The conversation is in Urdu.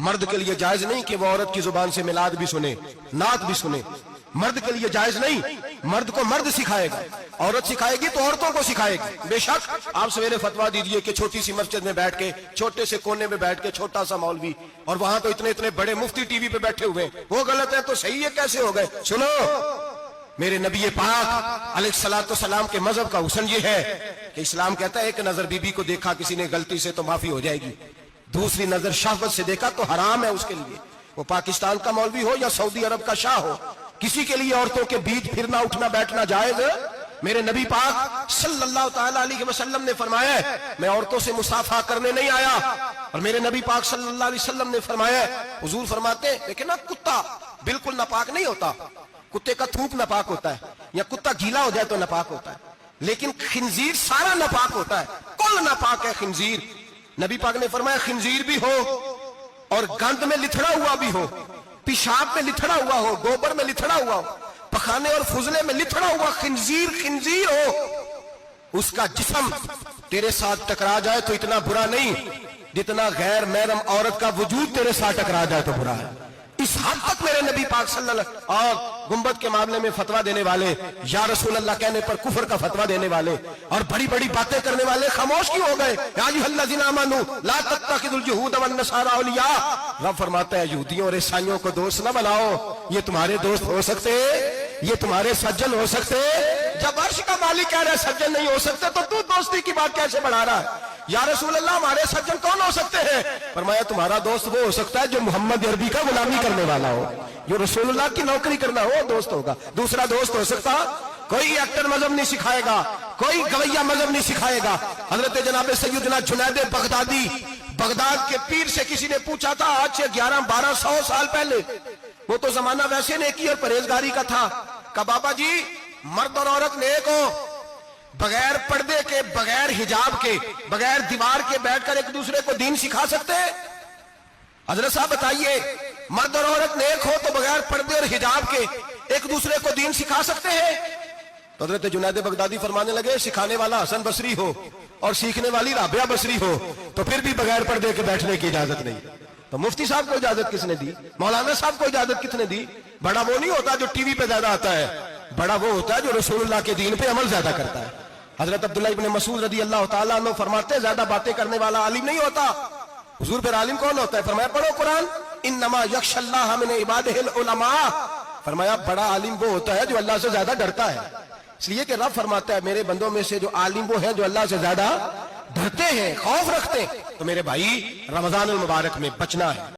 مرد کے لیے جائز نہیں کہ وہ عورت کی زبان سے میلاد بھی سنے، نعت بھی سنے، مرد کے لیے جائز نہیں. مرد کو مرد سکھائے گا، عورت سکھائے گی تو عورتوں کو سکھائے گی. بے شک آپ سویرے فتویٰ دیجئے کہ چھوٹی سی مسجد میں بیٹھ کے، چھوٹے سے کونے میں بیٹھ کے چھوٹا سا مولوی، اور وہاں تو اتنے بڑے مفتی ٹی وی پہ بیٹھے ہوئے ہیں، وہ غلط ہے تو صحیح ہے کیسے ہو گئے؟ سنو، میرے نبی پاک علیہ الصلوۃ والسلام کے مذہب کا حسن یہ ہے کہ اسلام کہتا ہے ایک نظر بی بی کو دیکھا کسی نے غلطی سے تو معافی ہو جائے گی، دوسری نظر شہوت سے دیکھا تو حرام ہے اس کے لیے، وہ پاکستان کا مولوی ہو یا سعودی عرب کا شاہ ہو، کسی کے لیے عورتوں کے بیچ پھرنا اٹھنا بیٹھنا جائز ہے؟ میرے نبی پاک صلی اللہ تعالی علیہ وسلم نے فرمایا ہے میں عورتوں سے مصافحہ کرنے نہیں آیا. اور میرے نبی پاک صلی اللہ علیہ وسلم نے فرمایا ہے، حضور فرماتے ہیں لیکن نا کتا بالکل ناپاک نہیں ہوتا، کتے کا تھوک ناپاک ہوتا ہے، یا کتا گیلا ہو جائے تو ناپاک ہوتا ہے، لیکن خنزیر سارا ناپاک ہوتا ہے، کل ناپاک ہے خنزیر. نبی پاک نے فرمایا خنزیر بھی ہو اور گند میں لتھڑا ہوا بھی ہو، پیشاب میں لتھڑا ہوا ہو، گوبر میں لتھڑا ہوا ہو، پخانے اور فضلے میں لتھڑا ہوا خنزیر ہو، اس کا جسم تیرے ساتھ ٹکرا جائے تو اتنا برا نہیں جتنا غیر محرم عورت کا وجود تیرے ساتھ ٹکرا جائے تو برا ہے. اس حد تک میرے نبی پاک صلی اللہ علیہ وسلم اور گنبد کے معاملے میں فتویٰ دینے والے، یا رسول اللہ کہنے پر کفر کا فتویٰ دینے والے اور بڑی بڑی باتیں کرنے والے خاموش کیوں ہو گئے؟ یا ایھا الذین آمنوا لا تتخذوا اليہود والنصارى اولیاء. رب فرماتا ہے یہودیوں اور عیسائیوں کو دوست نہ بناؤ، یہ تمہارے دوست ہو سکتے، یہ تمہارے سجن ہو سکتے. جب عرش کا مالک کہہ رہا ہے سجن نہیں ہو سکتے تو دوستی کی بات کیسے بڑھا رہا ہے؟ یا رسول اللہ ہمارے سجن کون ہو سکتے ہیں؟ فرمایا تمہارا دوست وہ ہو سکتا ہے جو محمد عربی کا غلامی کرنے والا ہو، جو رسول اللہ کی نوکری کرنا ہو دوست ہوگا. دوسرا دوست ہو سکتا کوئی ایکٹر مذہب نہیں سکھائے گا، کوئی گویہ مذہب نہیں سکھائے گا. حضرت جناب سیدنا جنید بغدادی، بغداد کے پیر سے کسی نے پوچھا تھا آج سے 1100-1200 سال پہلے، وہ تو زمانہ ویسے نیکی اور پرہیزگاری کا تھا، کہ بابا جی مرد اور عورت نیک ہو، بغیر پردے کے، بغیر حجاب کے، بغیر دیوار کے بیٹھ کر ایک دوسرے کو دین سکھا سکتے ہیں؟ حضرت صاحب بتائیے، مرد اور عورت نیک ہو تو بغیر پردے اور حجاب کے ایک دوسرے کو دین سکھا سکتے ہیں؟ تو حضرت جنید بغدادی فرمانے لگے سکھانے والا حسن بصری ہو اور سیکھنے والی رابعہ بصری ہو تو پھر بھی بغیر پردے کے بیٹھنے کی اجازت نہیں. تو مفتی صاحب کو اجازت کس نے دی؟ مولانا صاحب کو اجازت کس نے دی؟ بڑا وہ نہیں ہوتا جو ٹی وی پہ زیادہ آتا ہے، بڑا وہ ہوتا ہے جو رسول اللہ کے دین پہ عمل زیادہ کرتا ہے. حضرت عبداللہ ابن مسعود رضی اللہ تعالیٰ عنہ فرماتے ہیں زیادہ باتیں کرنے والا عالم نہیں ہوتا. حضور پھر عالم کون ہوتا ہے؟ فرمایا پڑھو قرآن، انما یخشی اللہ من عبادہ العلماء. فرمایا بڑا عالم وہ ہوتا ہے جو اللہ سے زیادہ ڈرتا ہے، اس لیے کہ رب فرماتا ہے میرے بندوں میں سے جو عالم وہ ہیں جو اللہ سے زیادہ ڈرتے ہیں، خوف رکھتے ہیں. تو میرے بھائی رمضان المبارک میں بچنا ہے.